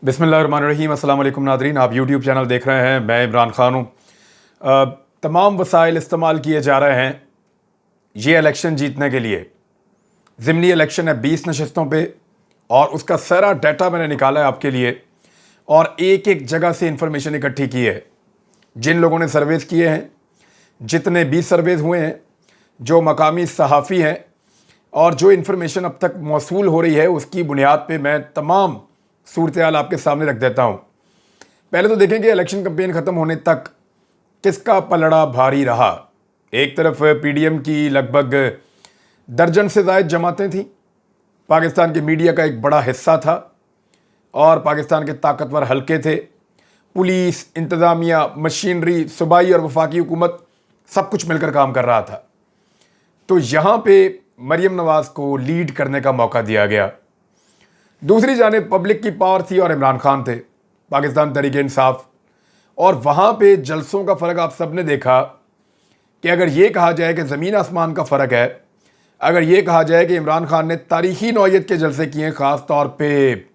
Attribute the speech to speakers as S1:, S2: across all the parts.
S1: बिस्मिल्लाहिर्रहमानिर्रहीम। अस्सलाम वालेकुम नादरीन, आप यूट्यूब चैनल देख रहे हैं। मैं इमरान खान हूँ। तमाम वसाइल इस्तेमाल किए जा रहे हैं ये इलेक्शन जीतने के लिए। ज़िमनी इलेक्शन है 20 नशस्तों पे और उसका सारा डाटा मैंने निकाला है आपके लिए और एक एक जगह से इंफॉर्मेशन इकट्ठी की है। जिन लोगों ने सर्वेज़ किए हैं, जितने भी सर्वेज़ हुए हैं, जो मकामी सहाफ़ी हैं और जो इन्फॉर्मेशन अब तक मौसूल हो रही है, उसकी बुनियाद पे मैं तमाम सूरत हाल आपके सामने रख देता हूँ। पहले तो देखें कि इलेक्शन कैंपेन ख़त्म होने तक किसका पलड़ा भारी रहा। एक तरफ पीडीएम की लगभग दर्जन से ज़ायद जमातें थीं, पाकिस्तान के मीडिया का एक बड़ा हिस्सा था और पाकिस्तान के ताकतवर हलके थे। पुलिस, इंतज़ामिया, मशीनरी, सूबाई और वफाकी हुकूमत सब कुछ मिलकर काम कर रहा था। तो यहाँ पे मरीम नवाज़ को लीड करने का मौका दिया गया। दूसरी जानिब पब्लिक की पावर थी और इमरान खान थे, पाकिस्तान तहरीक-ए-इंसाफ। और वहाँ पे जलसों का फ़र्क आप सब ने देखा कि अगर ये कहा जाए कि ज़मीन आसमान का फ़र्क है, अगर ये कहा जाए कि इमरान खान ने तारीख़ी नौयत के जलसे किए हैं ख़ास तौर पे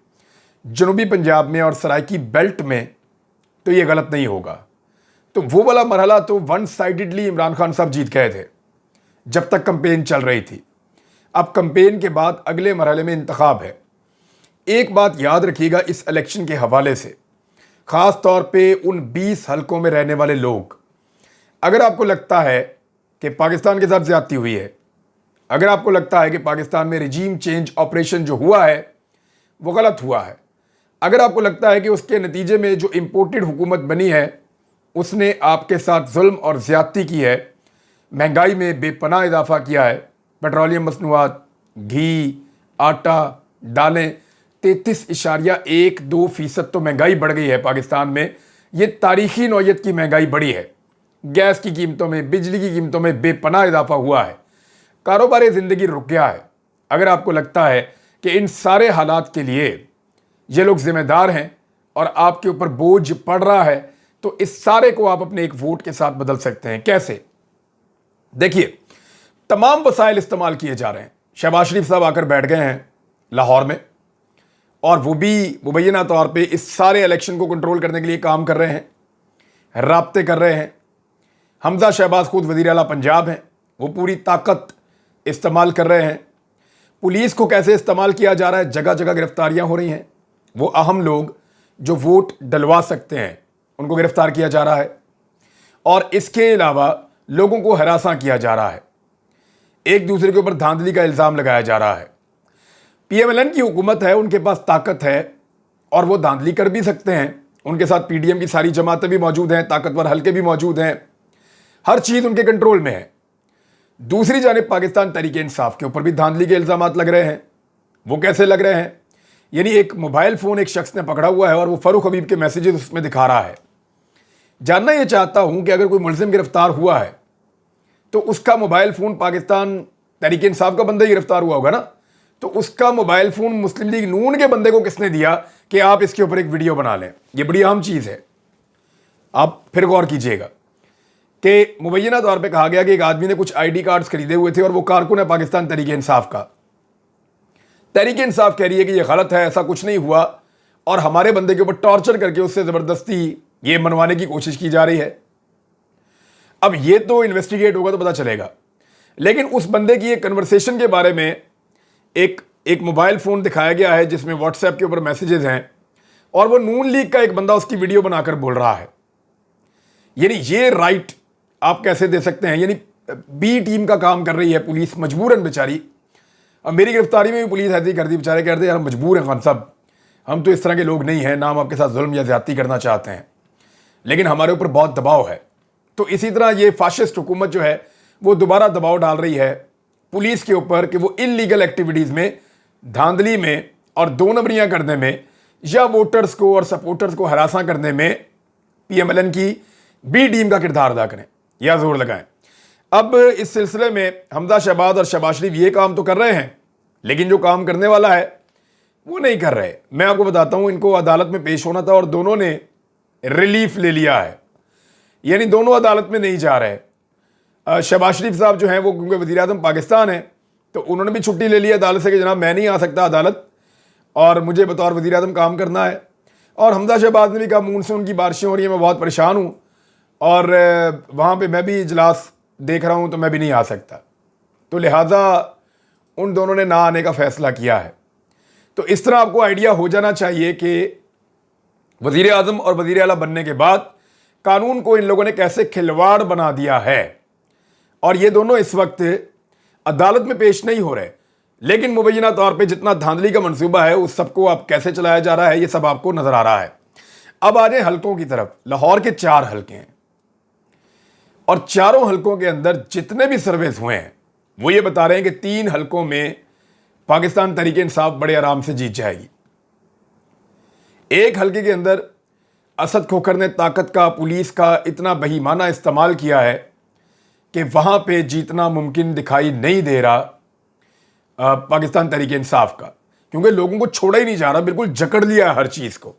S1: जनूबी पंजाब में और सराइकी बेल्ट में, तो ये गलत नहीं होगा। तो वो वाला मरहला तो वन साइडेडली इमरान खान साहब जीत गए थे जब तक कैंपेन चल रही थी। अब कैंपेन के बाद अगले मरहले में इंतखाब है। एक बात याद रखिएगा इस इलेक्शन के हवाले से, ख़ास तौर पे उन 20 हलकों में रहने वाले लोग, अगर आपको लगता है कि पाकिस्तान के साथ ज़्यादती हुई है, अगर आपको लगता है कि पाकिस्तान में रिजीम चेंज ऑपरेशन जो हुआ है वो गलत हुआ है, अगर आपको लगता है कि उसके नतीजे में जो इम्पोर्टेड हुकूमत बनी है उसने आपके साथ जुल्म और ज़्यादती की है, महंगाई में बेपनाह इजाफा किया है, पेट्रोलियम मसनूआत, घी, आटा, दालें 33.12% तो महंगाई बढ़ गई है पाकिस्तान में। ये तारीख़ी नौयत की महंगाई बढ़ी है। गैस की कीमतों में, बिजली की कीमतों में बेपनाह इजाफा हुआ है। कारोबार ज़िंदगी रुक गया है। अगर आपको लगता है कि इन सारे हालात के लिए ये लोग ज़िम्मेदार हैं और आपके ऊपर बोझ पड़ रहा है, तो इस सारे को आप अपने एक वोट के साथ बदल सकते हैं। कैसे? देखिए, तमाम वसाइल इस्तेमाल किए जा रहे हैं। शहबाज शरीफ साहब आकर बैठ गए हैं लाहौर में और वो भी मुबैना तौर पे इस सारे इलेक्शन को कंट्रोल करने के लिए काम कर रहे हैं, राब्ते कर रहे हैं। हमजा शहबाज खुद वज़ीर आला पंजाब हैं, वो पूरी ताकत इस्तेमाल कर रहे हैं। पुलिस को कैसे इस्तेमाल किया जा रहा है, जगह जगह गिरफ्तारियां हो रही हैं। वो अहम लोग जो वोट डलवा सकते हैं उनको गिरफ्तार किया जा रहा है और इसके अलावा लोगों को हरासा किया जा रहा है। एक दूसरे के ऊपर धांधली का इल्ज़ाम लगाया जा रहा है। पीएमएलएन की हुकूमत है, उनके पास ताकत है और वो धांधली कर भी सकते हैं। उनके साथ पीडीएम की सारी जमातें भी मौजूद हैं, ताकतवर हलके भी मौजूद हैं, हर चीज़ उनके कंट्रोल में है। दूसरी जानिब पाकिस्तान तहरीक-ए-इंसाफ के ऊपर भी धांधली के इल्ज़ाम लग रहे हैं। वो कैसे लग रहे हैं? यानी एक मोबाइल फ़ोन एक शख्स ने पकड़ा हुआ है और वो फ़ारूक हबीब के मैसेजेस उसमें दिखा रहा है। जानना ये चाहता हूँ कि अगर कोई मुलज़िम गिरफ्तार हुआ है तो उसका मोबाइल फ़ोन पाकिस्तान तहरीक-ए-इंसाफ का बंदा ही गिरफ्तार हुआ होगा ना, तो उसका मोबाइल फ़ोन मुस्लिम लीग नून के बंदे को किसने दिया कि आप इसके ऊपर एक वीडियो बना लें? ये बड़ी अहम चीज़ है। आप फिर गौर कीजिएगा कि मुबैना तौर पे कहा गया कि एक आदमी ने कुछ आईडी कार्ड्स खरीदे हुए थे और वो कारकुन है पाकिस्तान तहरीक-ए-इंसाफ का। तहरीक-ए-इंसाफ कह रही है कि ये गलत है, ऐसा कुछ नहीं हुआ और हमारे बंदे के ऊपर टॉर्चर करके उससे ज़बरदस्ती ये मनवाने की कोशिश की जा रही है। अब ये तो इन्वेस्टिगेट होगा तो पता चलेगा, लेकिन उस बंदे की एक कन्वर्सेशन के बारे में एक मोबाइल फ़ोन दिखाया गया है जिसमें व्हाट्सएप के ऊपर मैसेजेस हैं और वो नून लीग का एक बंदा उसकी वीडियो बनाकर बोल रहा है। यानी ये राइट आप कैसे दे सकते हैं? यानी बी टीम का काम कर रही है पुलिस मजबूरन बेचारी। अब मेरी गिरफ्तारी में भी पुलिस ऐसी ही कर दी, बेचारे कहते हैं यार मजबूर हैं खान साहब, हम तो इस तरह के लोग नहीं हैं, ना हम आपके साथ जुल्म या ज़्यादती करना चाहते हैं, लेकिन हमारे ऊपर बहुत दबाव है। तो इसी तरह ये फाशिस्ट हुकूमत जो है वो दोबारा दबाव डाल रही है पुलिस के ऊपर कि वो इलीगल एक्टिविटीज़ में, धांधली में और दो नंबरियाँ करने में या वोटर्स को और सपोर्टर्स को हरासा करने में पीएमएलएन की बी टीम का किरदार अदा करें या जोर लगाएं। अब इस सिलसिले में हमजा शहबाज और शहबाज शरीफ ये काम तो कर रहे हैं, लेकिन जो काम करने वाला है वो नहीं कर रहे। मैं आपको बताता हूँ, इनको अदालत में पेश होना था और दोनों ने रिलीफ ले लिया है, यानी दोनों अदालत में नहीं जा रहे। शहबाज शरीफ साहब जो हैं वो क्योंकि वज़ीर आज़म पाकिस्तान है तो उन्होंने भी छुट्टी ले ली अदालत से कि जनाब मैं नहीं आ सकता अदालत और मुझे बतौर वज़ीर आज़म काम करना है। और हमजा शहबाज ने भी कहा मानसून की बारिशें हो रही हैं, मैं बहुत परेशान हूँ और वहाँ पे मैं भी इजलास देख रहा हूँ तो मैं भी नहीं आ सकता। तो लिहाजा उन दोनों ने ना आने का फैसला किया है। तो इस तरह आपको आइडिया हो जाना चाहिए कि वज़ीर आज़म और वज़ीर आला बनने के बाद कानून को इन लोगों ने कैसे खिलवाड़ बना दिया है। और ये दोनों इस वक्त अदालत में पेश नहीं हो रहे, लेकिन मुबैना तौर पे जितना धांधली का मंसूबा है उस सबको अब कैसे चलाया जा रहा है ये सब आपको नजर आ रहा है। अब आ जाए हलकों की तरफ। लाहौर के 4 हलके हैं और चारों हलकों के अंदर जितने भी सर्वेस हुए हैं वो ये बता रहे हैं कि 3 हलकों में पाकिस्तान तहरीक इंसाफ बड़े आराम से जीत जाएगी। एक हलके के अंदर असद खोखर ने ताकत का, पुलिस का इतना बेईमाना इस्तेमाल किया है कि वहां पे जीतना मुमकिन दिखाई नहीं दे रहा पाकिस्तान तहरीक इंसाफ का, क्योंकि लोगों को छोड़ा ही नहीं जा रहा, बिल्कुल जकड़ लिया है हर चीज को।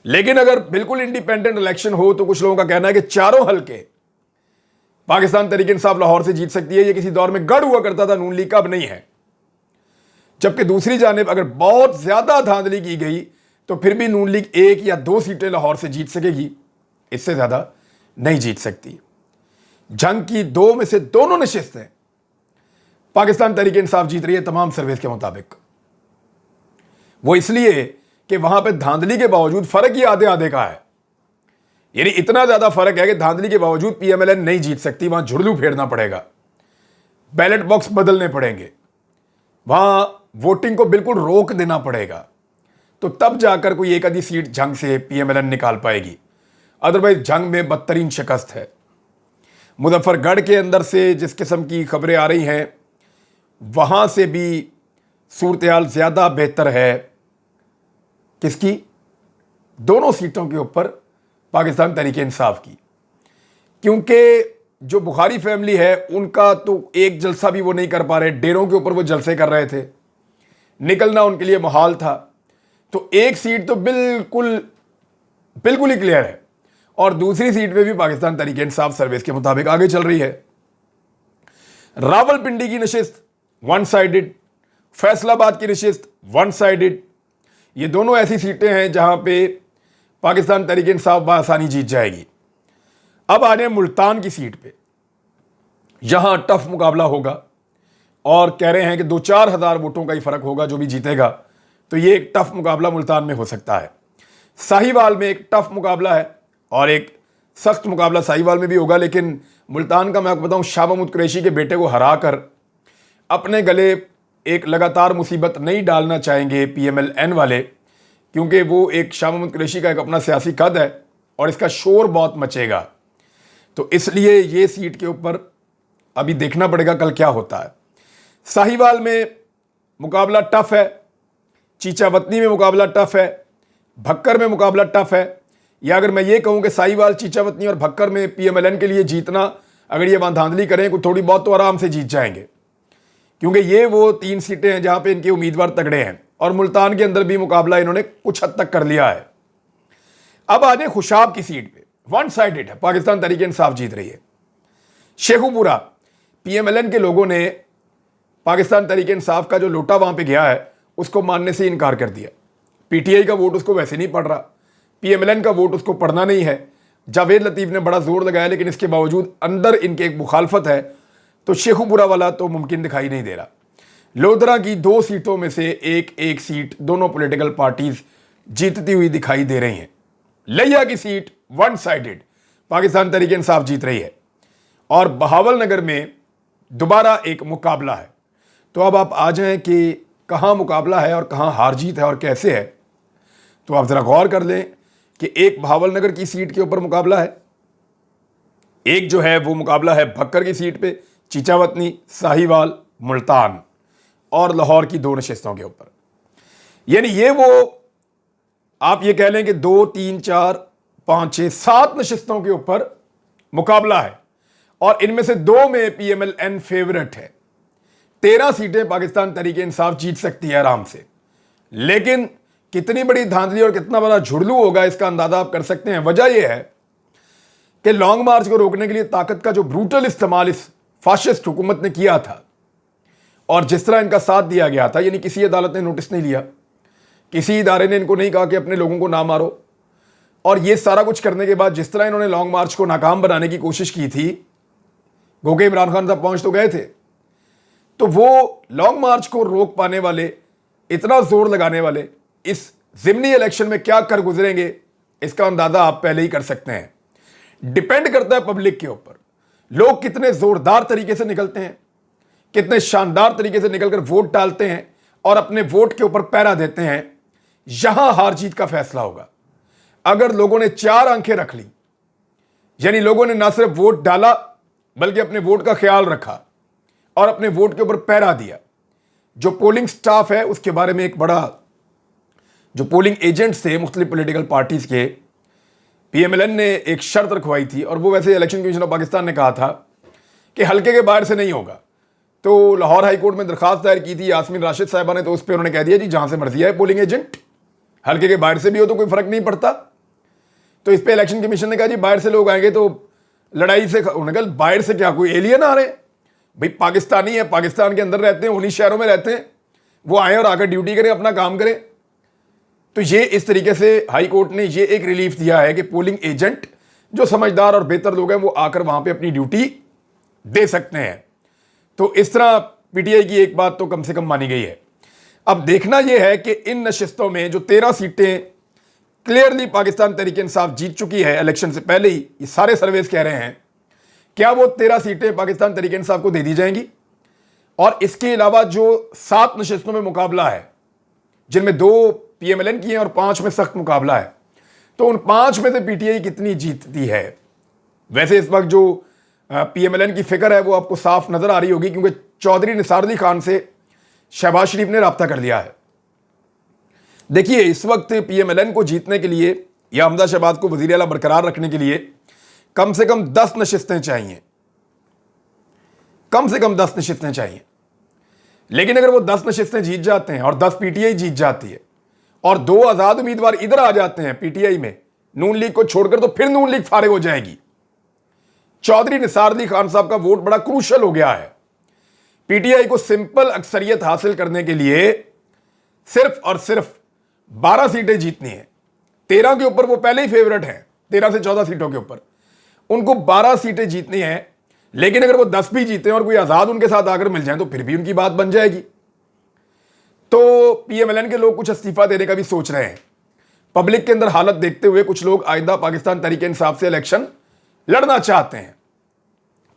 S1: लेकिन अगर बिल्कुल इंडिपेंडेंट इलेक्शन हो तो कुछ लोगों का कहना है कि चारों हलके पाकिस्तान तहरीक इंसाफ लाहौर से जीत सकती है। ये किसी दौर में गढ़ हुआ करता था नून लीग का, अब नहीं है। जबकि दूसरी जानिब अगर बहुत ज्यादा धांधली की गई तो फिर भी नून लीग 1 या 2 सीटें लाहौर से जीत सकेगी, इससे ज्यादा नहीं जीत सकती। जंग की 2 में से दोनों नशिस्तें पाकिस्तान तहरीक इंसाफ जीत रही है तमाम सर्वेस के मुताबिक। वो इसलिए कि वहां पे धांधली के बावजूद फर्क ही आधे आधे का है। यानी इतना ज्यादा फर्क है कि धांधली के बावजूद पीएमएलएन नहीं जीत सकती, वहां झुरलू फेरना पड़ेगा, बैलेट बॉक्स बदलने पड़ेंगे, वहां वोटिंग को बिल्कुल रोक देना पड़ेगा, तो तब जाकर कोई एक आधी सीट जंग से पीएमएलएन निकाल पाएगी। अदरवाइज जंग में बदतरीन शिकस्त है। मुजफ्फरगढ़ के अंदर से जिस किस्म की खबरें आ रही हैं वहां से भी सूरत हाल ज्यादा बेहतर है। किसकी? दोनों सीटों के ऊपर पाकिस्तान तहरीक इंसाफ की, क्योंकि जो बुखारी फैमिली है उनका तो एक जलसा भी वो नहीं कर पा रहे, डेरों के ऊपर वो जलसे कर रहे थे, निकलना उनके लिए मुहाल था। तो एक सीट तो बिल्कुल ही क्लियर है और दूसरी सीट पे भी पाकिस्तान तहरीक इंसाफ सर्विस के मुताबिक आगे चल रही है। रावलपिंडी की नशिस्त वन साइडेड, फैसलाबाद की नशिस्त वन साइडेड। ये दोनों ऐसी सीटें हैं जहां पे पाकिस्तान तहरीक इंसाफ बआसानी जीत जाएगी। अब आ रहे हैं मुल्तान की सीट पे, यहां टफ मुकाबला होगा और कह रहे हैं कि 2-4 हज़ार वोटों का ही फर्क होगा जो भी जीतेगा। तो ये एक टफ मुकाबला मुल्तान में हो सकता है। साहिवाल में एक टफ मुकाबला है और एक सख्त मुकाबला साहिवाल में भी होगा, लेकिन मुल्तान का मैं आपको बताऊं शाह महमूद कुरैशी के बेटे को हराकर अपने गले एक लगातार मुसीबत नहीं डालना चाहेंगे पीएमएलएन वाले, क्योंकि वो एक शाह महमूद कुरैशी का एक अपना सियासी कद है और इसका शोर बहुत मचेगा। तो इसलिए ये सीट के ऊपर अभी देखना पड़ेगा कल क्या होता है। साहिवाल में मुकाबला टफ है, चीचावतनी में मुकाबला टफ है, भक्कर में मुकाबला टफ है। या अगर मैं ये कहूं कि साहिवाल, चीचावतनी और भक्कर में पीएमएलएन के लिए जीतना, अगर ये वहां धांधली करें कुछ थोड़ी बहुत तो आराम से जीत जाएंगे, क्योंकि ये वो 3 सीटें हैं जहां पे इनके उम्मीदवार तगड़े हैं। और मुल्तान के अंदर भी मुकाबला इन्होंने कुछ हद तक कर लिया है। अब आ जाए खुशाब की सीट पे, वन साइडेड है, पाकिस्तान तहरीक इंसाफ जीत रही है। शेखुपुरा पीएमएलएन के लोगों ने पाकिस्तान तहरीक इंसाफ का जो लोटा वहां पे गया है उसको मानने से इनकार कर दिया। पीटीआई का वोट उसको वैसे नहीं पड़ रहा, पीएमएलएन का वोट उसको पढ़ना नहीं है। जावेद लतीफ ने बड़ा जोर लगाया, लेकिन इसके बावजूद अंदर इनके एक मुखालफत है, तो शेखुपुरा वाला तो मुमकिन दिखाई नहीं दे रहा। लोधरा की 2 सीटों में से एक सीट दोनों पॉलिटिकल पार्टीज जीतती हुई दिखाई दे रही हैं। लिया की seat one sided, Pakistan Tehreek Insaf जीत रही है। और बहावल नगर में दोबारा एक मुकाबला है। तो अब आप आ जाएं कि कहां मुकाबला है और कहां हार जीत है और कैसे है। तो आप जरा गौर कर लें कि एक बहावल नगर की सीट के ऊपर मुकाबला है, एक जो है वो मुकाबला है भक्कर की सीट पे, चीचावतनी, साहिवाल, मुल्तान और लाहौर की 2 नशिस्तों के ऊपर। यानी ये वो आप ये कह लें कि 2, 3, 4, 5, 6, 7 नशिस्तों के ऊपर मुकाबला है और इनमें से 2 में पीएमएलएन फेवरेट है। 13 सीटें पाकिस्तान तहरीक इंसाफ जीत सकती है आराम से। लेकिन कितनी बड़ी धांधली और कितना बड़ा झुरलू होगा इसका अंदाजा आप कर सकते हैं। वजह यह है कि लॉन्ग मार्च को रोकने के लिए ताकत का जो ब्रूटल इस्तेमाल इस फाशिस्ट हुकूमत ने किया था और जिस तरह इनका साथ दिया गया था, यानी किसी अदालत ने नोटिस नहीं लिया किसी इदारे ने इनको नहीं कहा कि अपने लोगों को ना मारो। और ये सारा कुछ करने के बाद जिस तरह इन्होंने लॉन्ग मार्च को नाकाम बनाने की कोशिश की थी, गोके इमरान खान साहब पहुंच तो गए थे, तो वो लॉन्ग मार्च को रोक पाने वाले, इतना जोर लगाने वाले इस ज़िमनी इलेक्शन में क्या कर गुजरेंगे, इसका अंदाजा आप पहले ही कर सकते हैं। डिपेंड करता है पब्लिक के ऊपर, लोग कितने जोरदार तरीके से निकलते हैं, कितने शानदार तरीके से निकलकर वोट डालते हैं और अपने वोट के ऊपर पहरा देते हैं, यहां हार जीत का फैसला होगा। अगर लोगों ने 4 आंखें रख ली, यानी लोगों ने ना सिर्फ वोट डाला बल्कि अपने वोट का ख्याल रखा और अपने वोट के ऊपर पहरा दिया, जो पोलिंग स्टाफ है उसके बारे में एक बड़ा, जो पोलिंग एजेंट्स थे मुख्तलिफ पॉलिटिकल पार्टीज के, पीएमएलएन ने एक शर्त रखवाई थी, और वो वैसे इलेक्शन कमीशन ऑफ पाकिस्तान ने कहा था कि हल्के के बाहर से नहीं होगा। तो लाहौर हाई कोर्ट में दरखास्त दायर की थी यास्मीन राशिद साहिबा ने, तो उस पर उन्होंने कह दिया जी जहां से मर्जी आए पोलिंग एजेंट, हल्के के बाहर से भी हो तो कोई फर्क नहीं पड़ता। तो इस पर इलेक्शन कमीशन ने कहा जी बाहर से लोग आएंगे तो लड़ाई से, उन्होंने कहा बाहर से क्या कोई एलियन आ रहे हैं? भाई पाकिस्तानी है, पाकिस्तान के अंदर रहते हैं, उन्हीं शहरों में रहते हैं, वो आए और आकर ड्यूटी करें, अपना काम करें। तो ये इस तरीके से हाई कोर्ट ने ये एक रिलीफ दिया है कि पोलिंग एजेंट जो समझदार और बेहतर लोग हैं वो आकर वहां पे अपनी ड्यूटी दे सकते हैं। तो इस तरह पीटीआई की एक बात तो कम से कम मानी गई है। अब देखना यह है कि इन नशिस्तों में जो 13 सीटें क्लियरली पाकिस्तान तहरीक इंसाफ जीत चुकी है इलेक्शन से पहले ही, ये सारे सर्वेस कह रहे हैं, क्या वो 13 सीटें पाकिस्तान तहरीक इंसाफ को दे दी जाएंगी? और इसके अलावा जो 7 नशिस्तों में मुकाबला है, जिनमें 2 पीएमएलएन की हैं और 5 में सख्त मुकाबला है, तो उन 5 में से पीटीआई कितनी जीतती है? वैसे इस वक्त जो पीएमएलएन की फिक्र है वो आपको साफ नजर आ रही होगी, क्योंकि चौधरी निसार अली खान से शहबाज शरीफ ने राब्ता कर लिया है। देखिए इस वक्त पीएमएलएन को जीतने के लिए या हमजा शहबाज को वजीर आला बरकरार रखने के लिए कम से कम 10 नशिस्तें चाहिए, कम से कम 10 नशिस्तें चाहिए। लेकिन अगर वो 10 नशिस्तें जीत जाते हैं और 10 पीटीआई जीत जाती है और 2 आजाद उम्मीदवार इधर आ जाते हैं पीटीआई में, नून लीग को छोड़कर, तो फिर नून लीग फारिग हो जाएगी। चौधरी निसार अली खान साहब का वोट बड़ा क्रूशल हो गया है। पीटीआई को सिंपल अक्सरियत हासिल करने के लिए सिर्फ और सिर्फ 12 सीटें जीतनी है। 13 के ऊपर वो पहले ही फेवरेट हैं, 13 से 14 सीटों के ऊपर उनको 12 सीटें जीतनी है। लेकिन अगर वो 10 भी जीते और कोई आजाद उनके साथ आकर मिल जाए तो फिर भी उनकी बात बन जाएगी। तो पीएमएलएन के लोग कुछ इस्तीफा देने का भी सोच रहे हैं। पब्लिक के अंदर हालत देखते हुए कुछ लोग आइंदा पाकिस्तान तहरीक इंसाफ से इलेक्शन लड़ना चाहते हैं।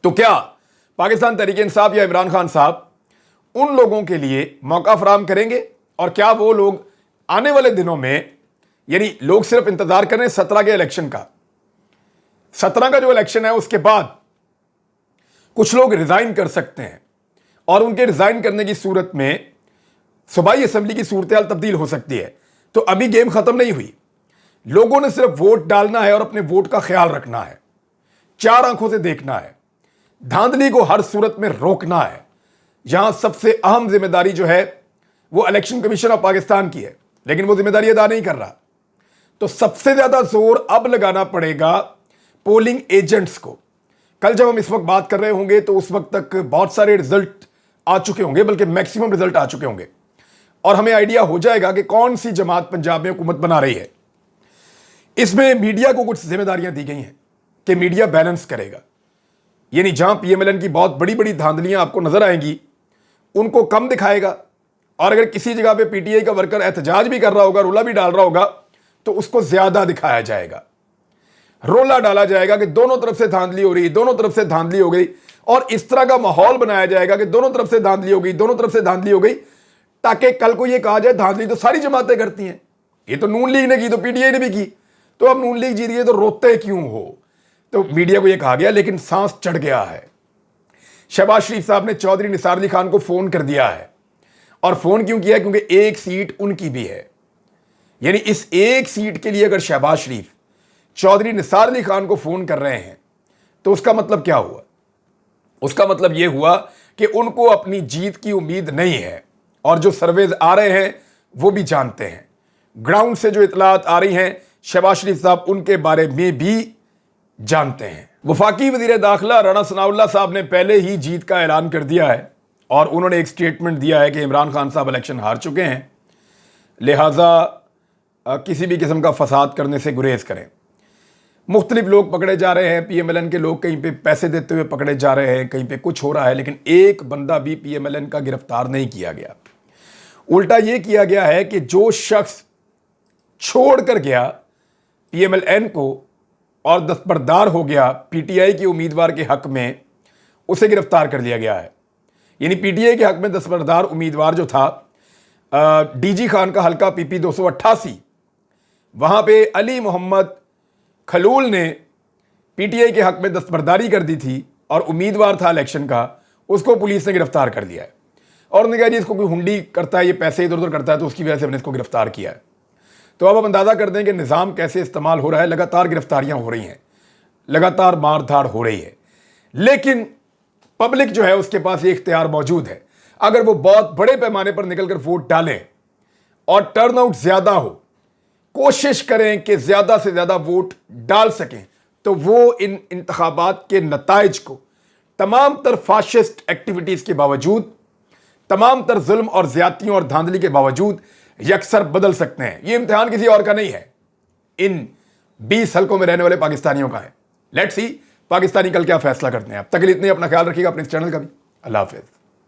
S1: तो क्या पाकिस्तान तहरीक इंसाफ या इमरान खान साहब उन लोगों के लिए मौका फराहम करेंगे? और क्या वो लोग आने वाले दिनों में, यानी लोग सिर्फ इंतजार करें 17 के इलेक्शन का, 17 का जो इलेक्शन है उसके बाद कुछ लोग रिजाइन कर सकते हैं और उनके रिजाइन करने की सूरत में सूबाई असेंबली की सूरत-ए-हाल तब्दील हो सकती है। तो अभी गेम खत्म नहीं हुई, लोगों ने सिर्फ वोट डालना है और अपने वोट का ख्याल रखना है, 4 आंखों से देखना है, धांधली को हर सूरत में रोकना है। यहां सबसे अहम जिम्मेदारी जो है वो इलेक्शन कमीशन ऑफ पाकिस्तान की है, लेकिन वो जिम्मेदारी अदा नहीं कर रहा। तो सबसे ज्यादा जोर अब लगाना पड़ेगा पोलिंग एजेंट्स को। कल जब हम इस वक्त बात कर रहे होंगे तो उस वक्त तक बहुत सारे रिजल्ट आ चुके होंगे, बल्कि मैक्सिमम रिजल्ट आ चुके होंगे, और हमें आइडिया हो जाएगा कि कौन सी जमात पंजाब में हुकूमत बना रही है। इसमें मीडिया को कुछ जिम्मेदारियां दी गई हैं कि मीडिया बैलेंस करेगा, यानी जहां पीएमएलएन की बहुत बड़ी बड़ी धांधलियां आपको नजर आएंगी उनको कम दिखाएगा, और अगर किसी जगह पे पीटीआई का वर्कर एहतजाज भी कर रहा होगा, रोला भी डाल रहा होगा, तो उसको ज्यादा दिखाया जाएगा, रोला डाला जाएगा कि दोनों तरफ से धांधली हो रही, दोनों तरफ से धांधली हो गई, और इस तरह का माहौल बनाया जाएगा कि दोनों तरफ से धांधली हो गई, दोनों तरफ से धांधली हो गई, ताकि कल को यह कहा जाए धांधली तो सारी जमातें करती हैं, ये तो नून लीग ने की, तो पीटीआई ने भी की, तो अब नून लीग जीत रही है तो रोते क्यों हो? तो मीडिया को यह कहा गया, लेकिन सांस चढ़ गया है। शहबाज शरीफ साहब ने चौधरी निसार अली खान को फोन कर दिया है, और फोन क्यों किया? क्योंकि एक सीट उनकी भी है, यानी इस एक सीट के लिए अगर शहबाज शरीफ चौधरी निसार अली खान को फोन कर रहे हैं तो उसका मतलब क्या हुआ? उसका मतलब यह हुआ कि उनको अपनी जीत की उम्मीद नहीं है, और जो सर्वेज आ रहे हैं वो भी जानते हैं, ग्राउंड से जो इतलात आ रही हैं शहबाज शरीफ साहब उनके बारे में भी जानते हैं। वफाकी वजीर दाखिला राणा सनाउल्लाह साहब ने पहले ही जीत का ऐलान कर दिया है, और उन्होंने एक स्टेटमेंट दिया है कि इमरान खान साहब इलेक्शन हार चुके हैं। लिहाजा किसी भी किस्म का फसाद करने से गुरेज करें। मुख्तलिफ लोग पकड़े जा रहे हैं, PMLN के लोग कहीं पे पैसे देते हुए पकड़े जा रहे हैं, कहीं पे कुछ हो रहा है, लेकिन एक बंदा भी PMLN का गिरफ्तार नहीं किया गया। उल्टा ये किया गया है कि जो शख्स छोड़ कर गया PMLN को और दस्तबरदार हो गया PTI के उम्मीदवार के हक में, उसे गिरफ्तार कर लिया गया है। यानी PTI के हक में दस्तबरदार उम्मीदवार जो था DG खान का हल्का PP 288, वहां पे अली मोहम्मद खलूल ने PTI के हक में दस्तबरदारी कर दी थी और उम्मीदवार था इलेक्शन का, उसको पुलिस ने गिरफ्तार कर लिया है। और उन्होंने कहा जी इसको कोई हुंडी करता है, ये पैसे इधर उधर करता है, तो उसकी वजह से हमने इसको गिरफ्तार किया है। तो अब आप अंदाज़ा कर दें कि निज़ाम कैसे इस्तेमाल हो रहा है। लगातार गिरफ्तारियां हो रही हैं, लगातार मारधाड़ हो रही है, लेकिन पब्लिक जो है उसके पास ये इख्तियार मौजूद है। अगर वो बहुत बड़े पैमाने पर निकलकर वोट डालें और टर्नआउट ज़्यादा हो, कोशिश करें कि ज़्यादा से ज़्यादा वोट डाल सकें, तो वो इन इंतखाबात के नताइज को तमाम तर फाशिस्ट एक्टिविटीज़ के बावजूद, तमाम तर जुल्म और ज़्यादतियों और धांधली के बावजूद यकसर बदल सकते हैं। ये इम्तिहान किसी और का नहीं है, इन 20 हल्कों में रहने वाले पाकिस्तानियों का है। लेट्स सी पाकिस्तानी कल क्या फैसला करते हैं। अब तक के लिए इतने, अपना ख्याल रखिएगा, अपने इस चैनल का भी। अल्लाह हाफिज़।